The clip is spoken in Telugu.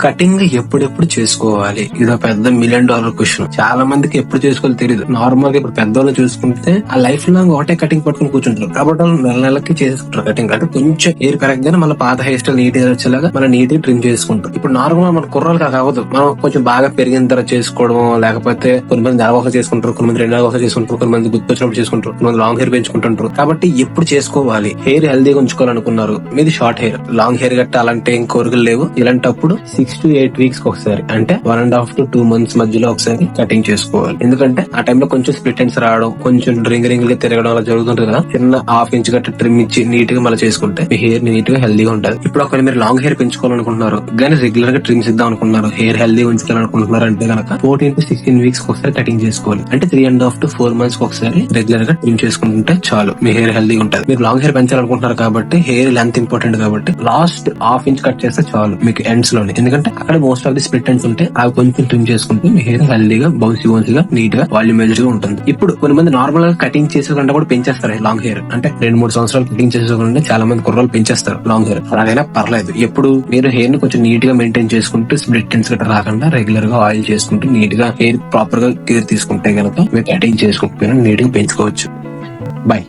కటింగ్ ఎప్పుడెప్పుడు చేసుకోవాలి? ఇది ఒక పెద్ద $1,000,000 క్వశ్చన్. చాలా మందికి ఎప్పుడు చేసుకోవాలో తెలియదు. నార్మల్ గా ఇప్పుడు పెద్దవాళ్ళు చూసుకుంటే ఆ లైఫ్ లాంగ్ ఒకటే కటింగ్ పట్టుకుని కూర్చుంటారు కాబట్టి వాళ్ళు నెల నెలకి చేసుకుంటారు కటింగ్. అంటే కొంచెం హెయిర్ పెరగగానే మళ్ళీ పాత హెయిర్ స్టైల్ నీట్ గా వచ్చేలాగా మనం నీట్ గా ట్రిమ్ చేసుకుంటాం. ఇప్పుడు నార్మల్ మన కుర్రాలు కావద్దు, మనం కొంచెం బాగా పెరిగిన తర్వాత చేసుకోవడం, లేకపోతే కొంతమంది నెల ఒకసారి చేసుకుంటారు, కొంతమంది 2 నెలలు ఒకసారి చేసుకుంటారు, కొంతమంది గుర్తొచ్చినప్పుడు చేసుకుంటారు, కొంతమంది లాంగ్ హెయిర్ పెంచుకుంటుంటారు. కాబట్టి ఎప్పుడు చేసుకోవాలి? హెయిర్ హెల్దీగా ఉంచుకోవాలనుకున్నారు, మీది షార్ట్ హెయిర్, లాంగ్ హెయిర్ గట్ట అలాంటి ఏం కోరికలు లేవు, ఇలాంటప్పుడు 6 to 8 weeks ఒకసారి, అంటే 1.5 to 2 months మధ్యలో ఒకసారి కటింగ్ చేసుకోవాలి. ఎందుకంటే ఆ టైంలో కొంచెం స్ప్లిట్ ఎండ్స్ రావడం, కొంచెం రింగ్ గా తిరగడం అలా జరుగుతుంటుంది కదా. చిన్న ½ ఇంచ్ గట్ట ట్రిమ్ ఇచ్చి నీట్ గా మళ్ళీ చేసుకుంటే మీ హెయిర్ నీట్ గా హెల్దీగా ఉంటుంది. ఇప్పుడు ఒకవేళ మీరు లాంగ్ హెయిర్ పెంచుకోవాలనుకుంటున్నారు కానీ రెగ్యులర్ గా ట్రిమ్స్ ఇద్దాం అనుకుంటున్నారు, హెయిర్ హెల్దీ ఉంచుకోవాలనుకుంటున్నారు అంటే కనుక 14 to 16 weeks ఒకసారి కటింగ్ చేసుకోవాలి. అంటే 3.5 to 4 months ఒకసారి రెగ్యులర్ గా ట్రిమ్ చేసుకుంటే చాలు, మీ హెయిర్ హెల్దీగా ఉంటుంది. మీరు లాంగ్ హెయిర్ పెంచాలనుకుంటున్నారు కాబట్టి హెయిర్ లెంత్ ఇంపార్టెంట్ కాబట్టి లాస్ట్ ½ ఇంచ్ కట్ చేస్తే చాలు మీకు ఎండ్స్ లోనే. ఎందుకంటే అక్కడ most of the split ends ఉంటే అవి కొంచెం ట్రిమ్ చేసుకుంటే మీ హెయిర్ హెల్దీగా బౌన్సీగా నీట్ గా వాల్యూమైజ్డ్ గా ఉంటుంది. ఇప్పుడు కొంతమంది నార్మల్ గా కటింగ్ చేసేకుండా కూడా పెంచేస్తారు లాంగ్ హెయిర్. అంటే 2-3 సంవత్సరాలు కటింగ్ చేసేకుండా చాలా మంది కుర్రాలు పెంచేస్తారు లాంగ్ హెయిర్. అలాగైనా పర్లేదు. ఎప్పుడు మీరు హెయిర్ ని కొంచెం నీట్ గా మెయింటైన్ చేసుకుంటూ స్ప్లిట్ ఎండ్స్ గట్రా రాకుండా రెగ్యులర్ గా ఆయిల్ చేసుకుంటూ నీట్ గా హెయిర్ ప్రాపర్ గా కేర్ తీసుకుంటే గనక మీరు కటింగ్ చేసుకుంటే నీట్ గా పెంచుకోవచ్చు. బై.